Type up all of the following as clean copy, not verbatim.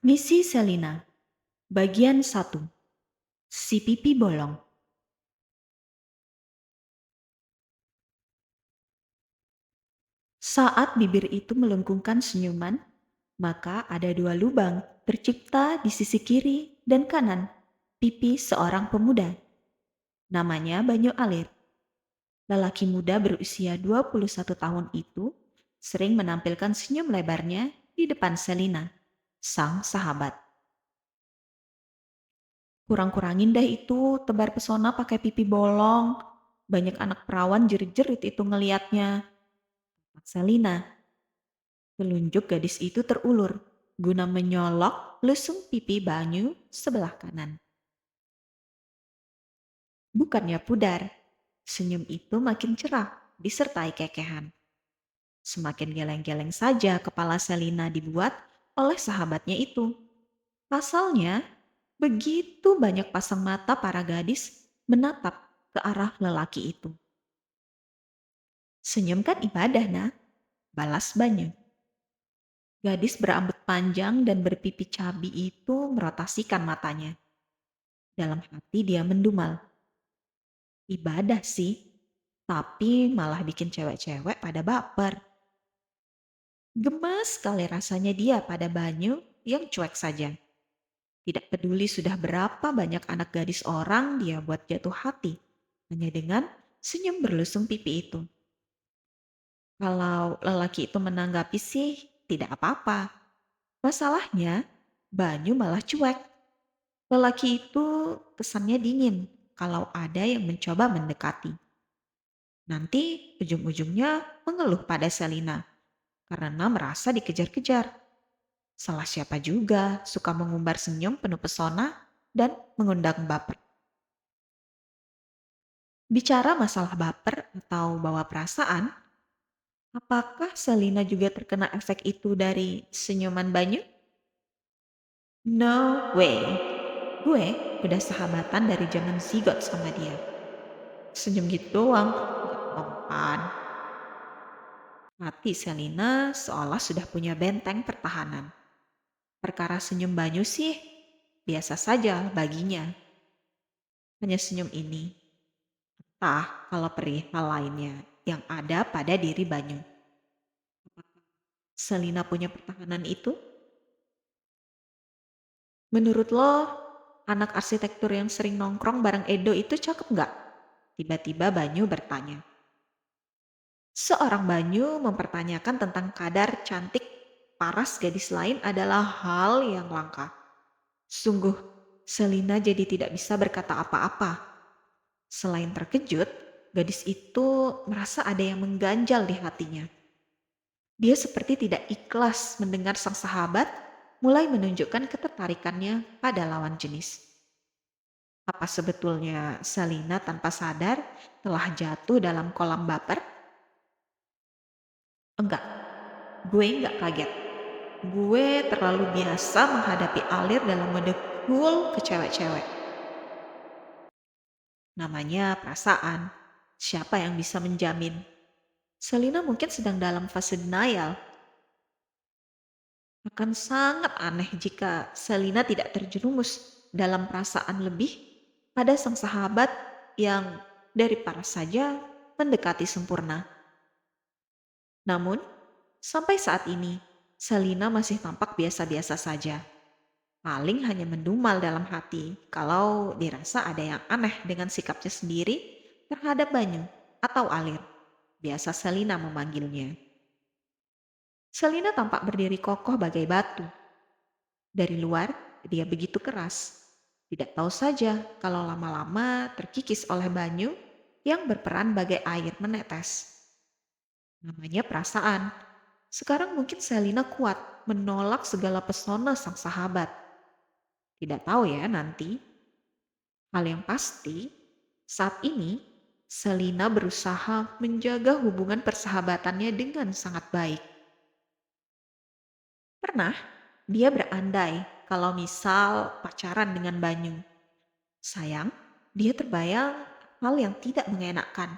Misi Selina, bagian 1. Si pipi bolong. Saat bibir itu melengkungkan senyuman, maka ada dua lubang tercipta di sisi kiri dan kanan pipi seorang pemuda. Namanya Banyu Alir. Lelaki muda berusia 21 tahun itu sering menampilkan senyum lebarnya di depan Selina, sang sahabat. Kurang-kurangin deh itu tebar pesona pakai pipi bolong. Banyak anak perawan jerit-jerit itu ngeliatnya. Selina, telunjuk gadis itu terulur guna menyolok lesung pipi Banyu sebelah kanan. Bukannya pudar, senyum itu makin cerah disertai kekehan. Semakin geleng-geleng saja kepala Selina dibuat oleh sahabatnya itu. Pasalnya, begitu banyak pasang mata para gadis menatap ke arah lelaki itu. Senyum kan ibadah, nah, balas Banyu. Gadis berambut panjang dan berpipi cabi itu merotasikan matanya. Dalam hati dia mendumal. Ibadah sih, tapi malah bikin cewek-cewek pada baper. Gemas sekali rasanya dia pada Banyu yang cuek saja. Tidak peduli sudah berapa banyak anak gadis orang dia buat jatuh hati hanya dengan senyum berlusung pipi itu. Kalau lelaki itu menanggapi sih tidak apa-apa. Masalahnya, Banyu malah cuek. Lelaki itu kesannya dingin kalau ada yang mencoba mendekati. Nanti ujung-ujungnya mengeluh pada Selina karena merasa dikejar-kejar. Salah siapa juga suka mengumbar senyum penuh pesona dan mengundang baper. Bicara masalah baper atau bawa perasaan, apakah Selina juga terkena efek itu dari senyuman Banyu? No way. Gue udah sahabatan dari zaman zigot sama dia. Senyum gitu doang, gak mempan. Hati Selina seolah sudah punya benteng pertahanan. Perkara senyum Banyu sih biasa saja baginya. Hanya senyum ini. Entah kalau perihal lainnya yang ada pada diri Banyu. Selina punya pertahanan itu? Menurut lo, anak arsitektur yang sering nongkrong bareng Edo itu cakep nggak? Tiba-tiba Banyu bertanya. Seorang Banyu mempertanyakan tentang kadar cantik paras gadis lain adalah hal yang langka. Sungguh, Selina jadi tidak bisa berkata apa-apa. Selain terkejut, gadis itu merasa ada yang mengganjal di hatinya. Dia seperti tidak ikhlas mendengar sang sahabat mulai menunjukkan ketertarikannya pada lawan jenis. Apa sebetulnya Selina tanpa sadar telah jatuh dalam kolam baper? Enggak, gue enggak kaget. Gue terlalu biasa menghadapi Alir dalam mode cool ke cewek-cewek. Namanya perasaan. Siapa yang bisa menjamin? Selina mungkin sedang dalam fase denial. Akan sangat aneh jika Selina tidak terjerumus dalam perasaan lebih pada sang sahabat yang dari paras saja mendekati sempurna. Namun, sampai saat ini, Selina masih tampak biasa-biasa saja. Paling hanya mendumal dalam hati kalau dirasa ada yang aneh dengan sikapnya sendiri terhadap Banyu atau Alir. Biasa Selina memanggilnya. Selina tampak berdiri kokoh bagai batu. Dari luar, dia begitu keras. Tidak tahu saja kalau lama-lama terkikis oleh Banyu yang berperan bagai air menetes. Namanya perasaan. Sekarang mungkin Selina kuat menolak segala pesona sang sahabat. Tidak tahu ya nanti. Hal yang pasti, saat ini Selina berusaha menjaga hubungan persahabatannya dengan sangat baik. Pernah dia berandai kalau misal pacaran dengan Banyu. Sayang, dia terbayang hal yang tidak mengenakan.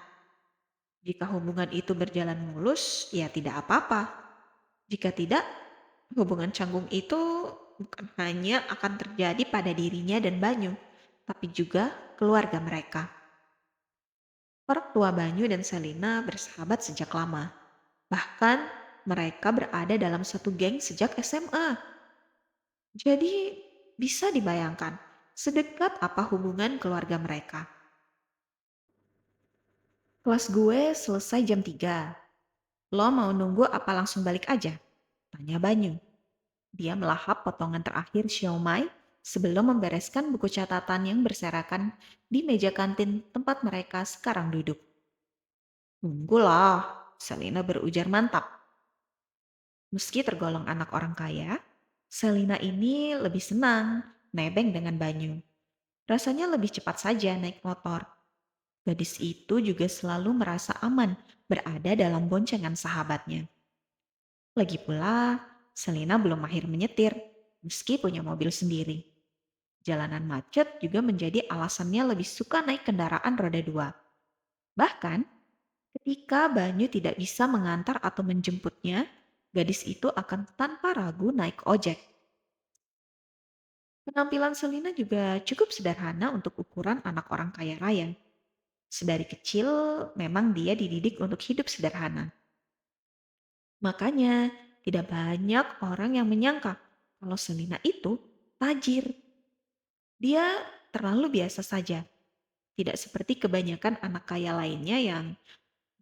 Jika hubungan itu berjalan mulus, ya tidak apa-apa. Jika tidak, hubungan canggung itu bukan hanya akan terjadi pada dirinya dan Banyu, tapi juga keluarga mereka. Orang tua Banyu dan Selina bersahabat sejak lama. Bahkan mereka berada dalam satu geng sejak SMA. Jadi bisa dibayangkan sedekat apa hubungan keluarga mereka. Kelas gue selesai jam 3. Lo mau nunggu apa langsung balik aja? Tanya Banyu. Dia melahap potongan terakhir siomay sebelum membereskan buku catatan yang berserakan di meja kantin tempat mereka sekarang duduk. Tunggulah, Selina berujar mantap. Meski tergolong anak orang kaya, Selina ini lebih senang nebeng dengan Banyu. Rasanya lebih cepat saja naik motor. Gadis itu juga selalu merasa aman berada dalam boncengan sahabatnya. Lagi pula, Selina belum mahir menyetir, meski punya mobil sendiri. Jalanan macet juga menjadi alasannya lebih suka naik kendaraan roda 2. Bahkan, ketika Banyu tidak bisa mengantar atau menjemputnya, gadis itu akan tanpa ragu naik ojek. Penampilan Selina juga cukup sederhana untuk ukuran anak orang kaya raya. Sedari kecil, memang dia dididik untuk hidup sederhana. Makanya, tidak banyak orang yang menyangka kalau Selina itu tajir. Dia terlalu biasa saja, tidak seperti kebanyakan anak kaya lainnya yang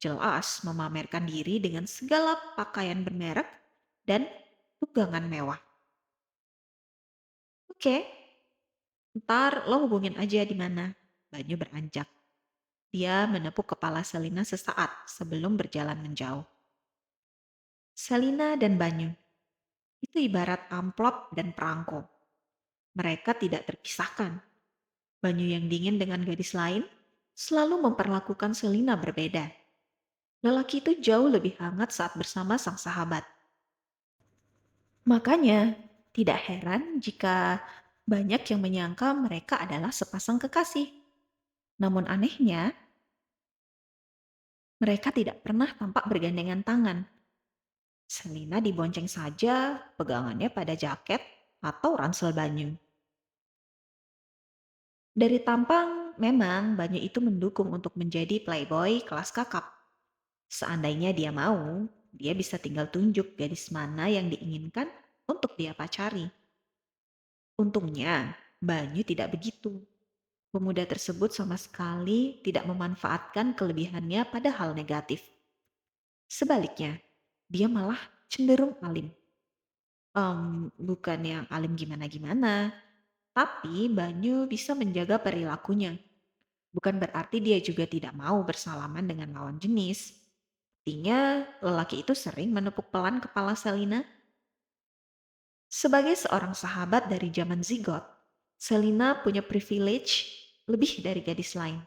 jelas memamerkan diri dengan segala pakaian bermerek dan tunggangan mewah. Oke, ntar lo hubungin aja di mana. Banyu beranjak. Dia menepuk kepala Selina sesaat sebelum berjalan menjauh. Selina dan Banyu itu ibarat amplop dan perangko. Mereka tidak terpisahkan. Banyu yang dingin dengan gadis lain selalu memperlakukan Selina berbeda. Lelaki itu jauh lebih hangat saat bersama sang sahabat. Makanya, tidak heran jika banyak yang menyangka mereka adalah sepasang kekasih. Namun anehnya, mereka tidak pernah tampak bergandengan tangan. Selina dibonceng saja pegangannya pada jaket atau ransel Banyu. Dari tampang, memang Banyu itu mendukung untuk menjadi playboy kelas kakap. Seandainya dia mau, dia bisa tinggal tunjuk gadis mana yang diinginkan untuk dia pacari. Untungnya, Banyu tidak begitu. Pemuda tersebut sama sekali tidak memanfaatkan kelebihannya pada hal negatif. Sebaliknya, dia malah cenderung alim. Bukan yang alim gimana-gimana, tapi Banyu bisa menjaga perilakunya. Bukan berarti dia juga tidak mau bersalaman dengan lawan jenis. Artinya, lelaki itu sering menepuk pelan kepala Selina. Sebagai seorang sahabat dari zaman zigot, Selina punya privilege lebih dari gadis lain.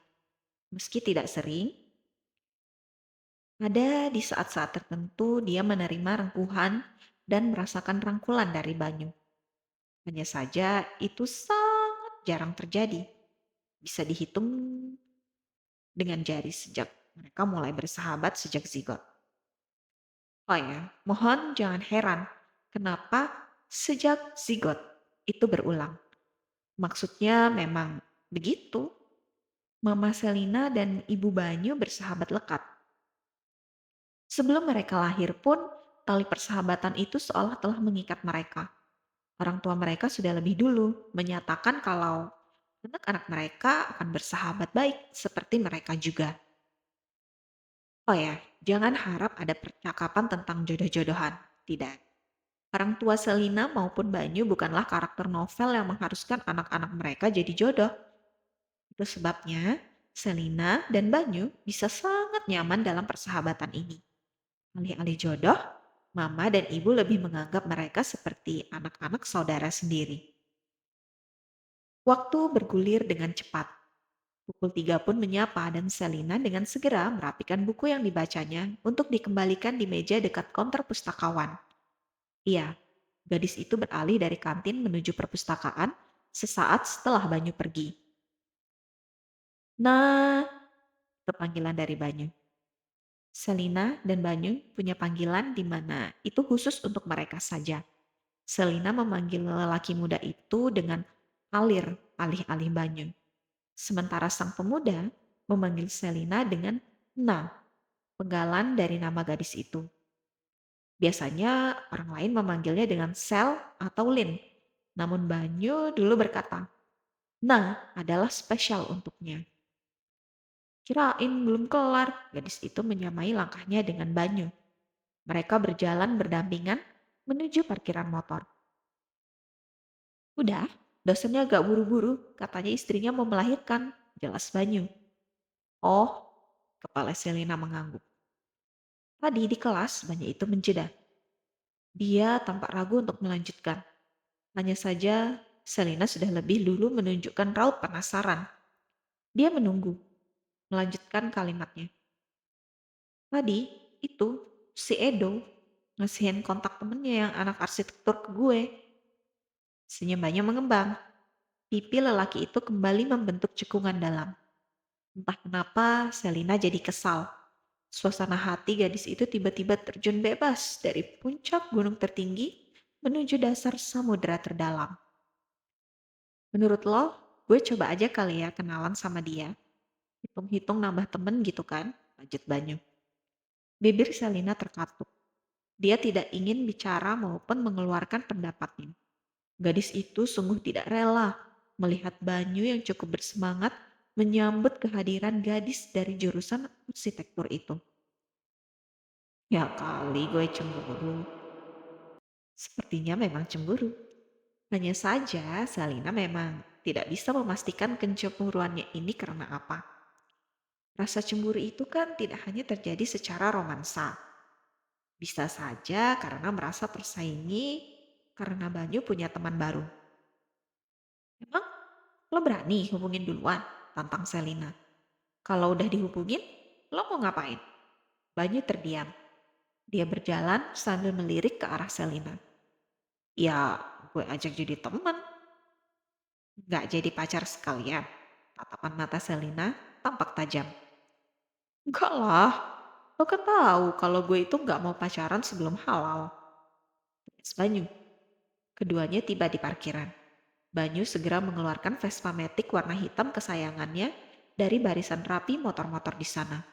Meski tidak sering, ada di saat-saat tertentu dia menerima rengkuhan dan merasakan rangkulan dari Banyu. Hanya saja itu sangat jarang terjadi. Bisa dihitung dengan jari sejak mereka mulai bersahabat sejak zigot. Oh ya, mohon jangan heran kenapa sejak zigot itu berulang. Maksudnya memang begitu. Mama Selina dan Ibu Banyu bersahabat lekat. Sebelum mereka lahir pun, tali persahabatan itu seolah telah mengikat mereka. Orang tua mereka sudah lebih dulu menyatakan kalau anak-anak mereka akan bersahabat baik seperti mereka juga. Oh ya, jangan harap ada percakapan tentang jodoh-jodohan. Tidak. Orang tua Selina maupun Banyu bukanlah karakter novel yang mengharuskan anak-anak mereka jadi jodoh. Itu sebabnya Selina dan Banyu bisa sangat nyaman dalam persahabatan ini. Alih-alih jodoh, Mama dan Ibu lebih menganggap mereka seperti anak-anak saudara sendiri. Waktu bergulir dengan cepat. Pukul 3 pun menyapa dan Selina dengan segera merapikan buku yang dibacanya untuk dikembalikan di meja dekat konter pustakawan. Iya, gadis itu beralih dari kantin menuju perpustakaan sesaat setelah Banyu pergi. Nah, itu panggilan dari Banyu. Selina dan Banyu punya panggilan di mana itu khusus untuk mereka saja. Selina memanggil lelaki muda itu dengan alir alih-alih Banyu. Sementara sang pemuda memanggil Selina dengan Na, penggalan dari nama gadis itu. Biasanya orang lain memanggilnya dengan Sel atau Lin. Namun Banyu dulu berkata, Na adalah spesial untuknya. Kirain belum kelar, gadis itu menyamai langkahnya dengan Banyu. Mereka berjalan berdampingan menuju parkiran motor. Udah, dosennya agak buru-buru, katanya istrinya mau melahirkan, jelas Banyu. Oh, kepala Selina mengangguk. Tadi di kelas, Banyu itu menjeda. Dia tampak ragu untuk melanjutkan. Hanya saja, Selina sudah lebih dulu menunjukkan raut penasaran. Dia menunggu, melanjutkan kalimatnya. Tadi, itu, si Edo, ngasihin kontak temennya yang anak arsitektur ke gue. Senyumannya mengembang. Pipi lelaki itu kembali membentuk cekungan dalam. Entah kenapa Selina jadi kesal. Suasana hati gadis itu tiba-tiba terjun bebas dari puncak gunung tertinggi menuju dasar samudera terdalam. Menurut lo, gue coba aja kali ya kenalan sama dia. Hitung-hitung nambah temen gitu kan? Lanjut Banyu. Bibir Selina terkatup. Dia tidak ingin bicara maupun mengeluarkan pendapatnya. Gadis itu sungguh tidak rela melihat Banyu yang cukup bersemangat menyambut kehadiran gadis dari jurusan arsitektur itu. Ya kali gue cemburu. Sepertinya memang cemburu. Hanya saja Salina memang tidak bisa memastikan kecemburuannya ini karena apa. Rasa cemburu itu kan tidak hanya terjadi secara romansa. Bisa saja karena merasa tersaingi karena Banyu punya teman baru. Emang lo berani hubungin duluan? Tantang Selina. Kalau udah dihubungin, lo mau ngapain? Banyu terdiam. Dia berjalan sambil melirik ke arah Selina. Ya, gue ajak jadi teman. Nggak jadi pacar sekalian. Tatapan mata Selina tampak tajam. Enggak lah, lo kan tahu kalau gue itu nggak mau pacaran sebelum halal. Tegas Banyu. Keduanya tiba di parkiran. Banyu segera mengeluarkan Vespa Matic warna hitam kesayangannya dari barisan rapi motor-motor di sana.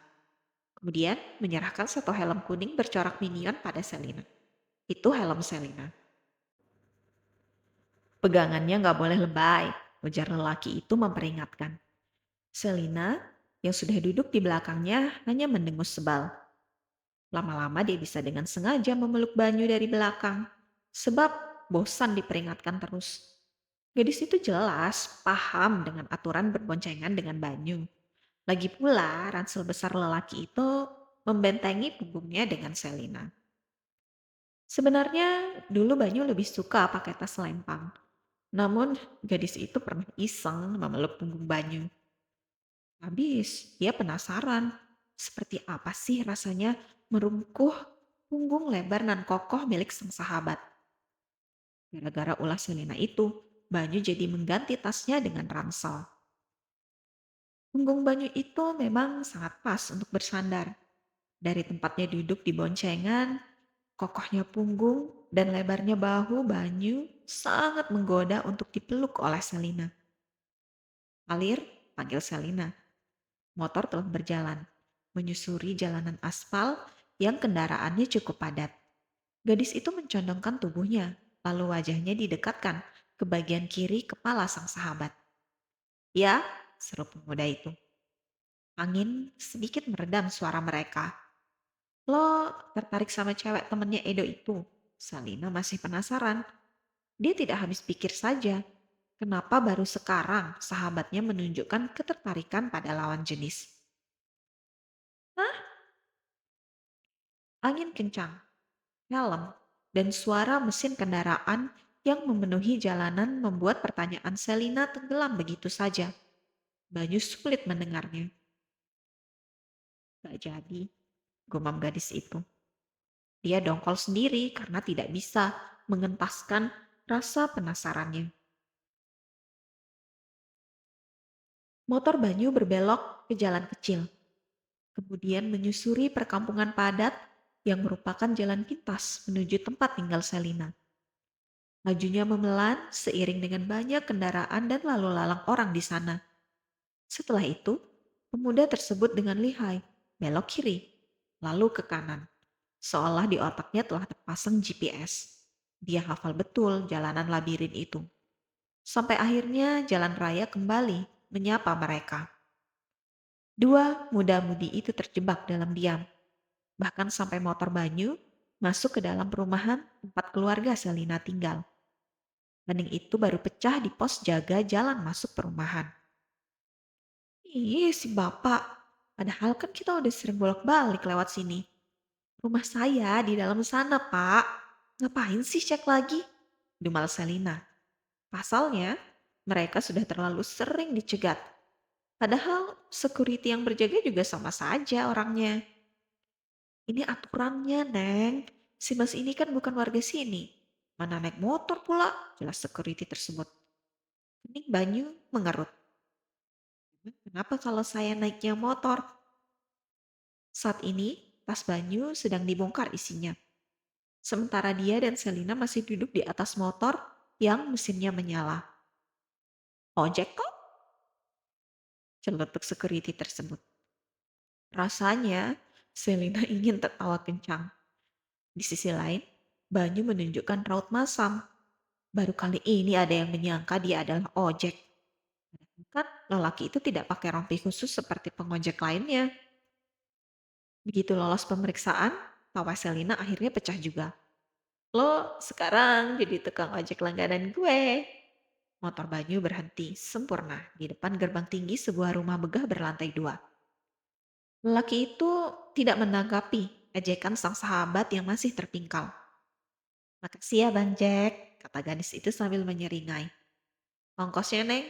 Kemudian menyerahkan satu helm kuning bercorak minion pada Selina. Itu helm Selina. Pegangannya nggak boleh lebay, ujar lelaki itu memperingatkan. Selina, yang sudah duduk di belakangnya, hanya mendengus sebal. Lama-lama dia bisa dengan sengaja memeluk Banyu dari belakang, sebab bosan diperingatkan terus. Gadis itu jelas paham dengan aturan berboncengan dengan Banyu. Lagi pula ransel besar lelaki itu membentengi punggungnya dengan Selina. Sebenarnya dulu Banyu lebih suka pakai tas lempang. Namun gadis itu pernah iseng memeluk punggung Banyu. Habis dia penasaran seperti apa sih rasanya merungkuh punggung lebar dan kokoh milik sang sahabat. Gara-gara ulah Selina itu, Banyu jadi mengganti tasnya dengan ransel. Punggung Banyu itu memang sangat pas untuk bersandar. Dari tempatnya duduk di boncengan, kokohnya punggung dan lebarnya bahu Banyu sangat menggoda untuk dipeluk oleh Selina. Alir, panggil Selina. Motor telah berjalan, menyusuri jalanan aspal yang kendaraannya cukup padat. Gadis itu mencondongkan tubuhnya, lalu wajahnya didekatkan ke bagian kiri kepala sang sahabat. Ya, seru pemuda itu. Angin sedikit meredam suara mereka. Lo tertarik sama cewek temennya Edo itu? Salina masih penasaran. Dia tidak habis pikir saja. Kenapa baru sekarang sahabatnya menunjukkan ketertarikan pada lawan jenis? Hah? Angin kencang, helm, dan suara mesin kendaraan yang memenuhi jalanan membuat pertanyaan Selina tenggelam begitu saja. Banyu sulit mendengarnya. Gak jadi, gumam gadis itu. Dia dongkol sendiri karena tidak bisa mengentaskan rasa penasarannya. Motor Banyu berbelok ke jalan kecil, kemudian menyusuri perkampungan padat yang merupakan jalan pintas menuju tempat tinggal Selina. Lajunya memelan seiring dengan banyak kendaraan dan lalu lalang orang di sana. Setelah itu, pemuda tersebut dengan lihai belok kiri, lalu ke kanan. Seolah di otaknya telah terpasang GPS. Dia hafal betul jalanan labirin itu. Sampai akhirnya jalan raya kembali menyapa mereka. Dua muda-mudi itu terjebak dalam diam. Bahkan sampai motor Banyu masuk ke dalam perumahan tempat keluarga Selina tinggal. Hening itu baru pecah di pos jaga jalan masuk perumahan. Ih, si bapak. Padahal kan kita udah sering bolak-balik lewat sini. Rumah saya di dalam sana, Pak. Ngapain sih cek lagi? Dumal Selina. Pasalnya, mereka sudah terlalu sering dicegat. Padahal security yang berjaga juga sama saja orangnya. Ini aturannya, Neng. Si Mas ini kan bukan warga sini. Mana naik motor pula, jelas security tersebut. Kening Banyu mengerut. Kenapa kalau saya naiknya motor? Saat ini, tas Banyu sedang dibongkar isinya. Sementara dia dan Selina masih duduk di atas motor yang mesinnya menyala. Ojek kok? Celetuk security tersebut. Rasanya, Selina ingin tertawa kencang. Di sisi lain, Banyu menunjukkan raut masam. Baru kali ini ada yang menyangka dia adalah ojek. Kan lelaki itu tidak pakai rompi khusus seperti pengojek lainnya. Begitu lolos pemeriksaan, tawa Selina akhirnya pecah juga. Lo sekarang jadi tukang ojek langganan gue. Motor Banyu berhenti sempurna di depan gerbang tinggi sebuah rumah megah berlantai dua. Lelaki itu tidak menanggapi ejekan sang sahabat yang masih terpingkal. Makasih ya Bang Jack, kata gadis itu sambil menyeringai. Ongkosnya Neng,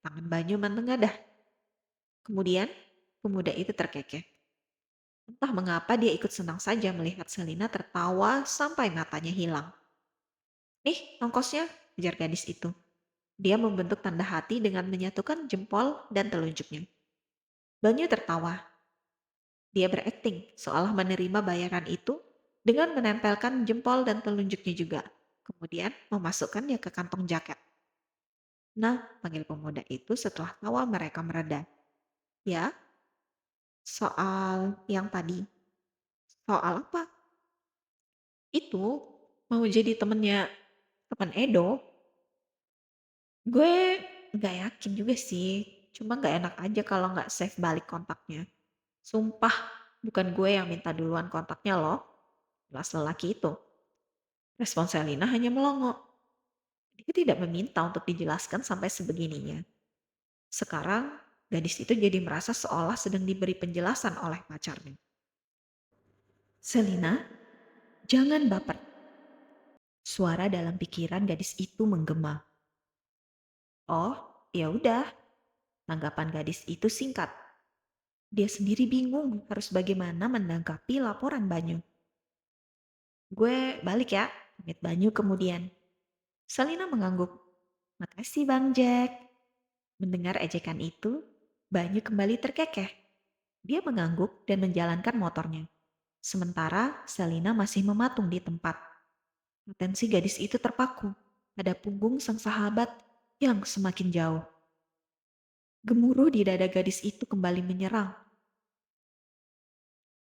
tangan Banyu menengadah. Kemudian pemuda itu terkekeh. Entah mengapa dia ikut senang saja melihat Selina tertawa sampai matanya hilang. Nih ongkosnya, ujar gadis itu. Dia membentuk tanda hati dengan menyatukan jempol dan telunjuknya. Banyu tertawa. Dia berakting seolah menerima bayaran itu dengan menempelkan jempol dan telunjuknya juga. Kemudian memasukkannya ke kantong jaket. Nah, panggil pemuda itu setelah tawa mereka mereda. Ya, soal yang tadi. Soal apa? Itu mau jadi temen Edo. Gue nggak yakin juga sih. Cuma nggak enak aja kalau nggak save balik kontaknya. Sumpah, bukan gue yang minta duluan kontaknya loh. Jelas lelaki itu. Respon Selina hanya melongo. Dia tidak meminta untuk dijelaskan sampai sebegininya. Sekarang, gadis itu jadi merasa seolah sedang diberi penjelasan oleh pacarnya. Selina, jangan baper. Suara dalam pikiran gadis itu menggema. Oh, ya udah. Tanggapan gadis itu singkat. Dia sendiri bingung harus bagaimana menanggapi laporan Banyu. Gue balik ya, pamit Banyu kemudian. Selina mengangguk. Makasih Bang Jack. Mendengar ejekan itu, Banyu kembali terkekeh. Dia mengangguk dan menjalankan motornya. Sementara Selina masih mematung di tempat. Atensi gadis itu terpaku pada punggung sang sahabat yang semakin jauh. Gemuruh di dada gadis itu kembali menyerang.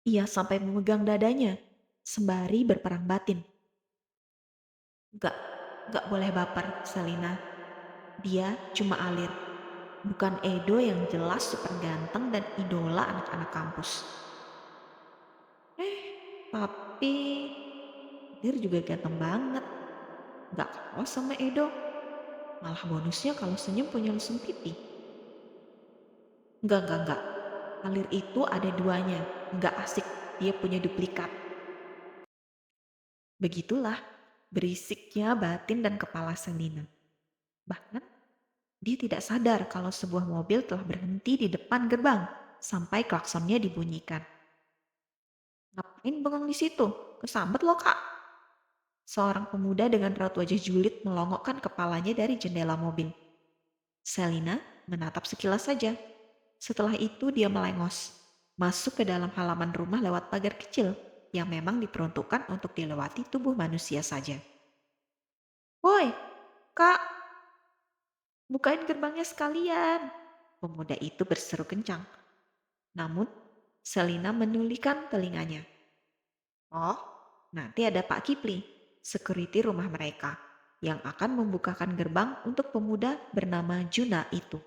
Ia sampai memegang dadanya, sembari berperang batin. Gak, gak boleh baper, Selina. Dia cuma Alir, bukan Edo yang jelas super ganteng dan idola anak-anak kampus. Tapi Alir juga ganteng banget. Gak kalah sama Edo. Malah bonusnya kalau senyum punya lesung pipi. Enggak. Alir itu ada duanya. Enggak asik, dia punya duplikat. Begitulah berisiknya batin dan kepala Selina. Bahkan dia tidak sadar kalau sebuah mobil telah berhenti di depan gerbang sampai klaksonnya dibunyikan. Ngapain bengong di situ? Kesambet loh kak. Seorang pemuda dengan raut wajah julid melongokkan kepalanya dari jendela mobil. Selina menatap sekilas saja. Setelah itu dia melengos, masuk ke dalam halaman rumah lewat pagar kecil yang memang diperuntukkan untuk dilewati tubuh manusia saja. Woi, Kak, bukain gerbangnya sekalian. Pemuda itu berseru kencang. Namun, Selina menulikan telinganya. Oh, nanti ada Pak Kipli, security rumah mereka, yang akan membukakan gerbang untuk pemuda bernama Juna itu.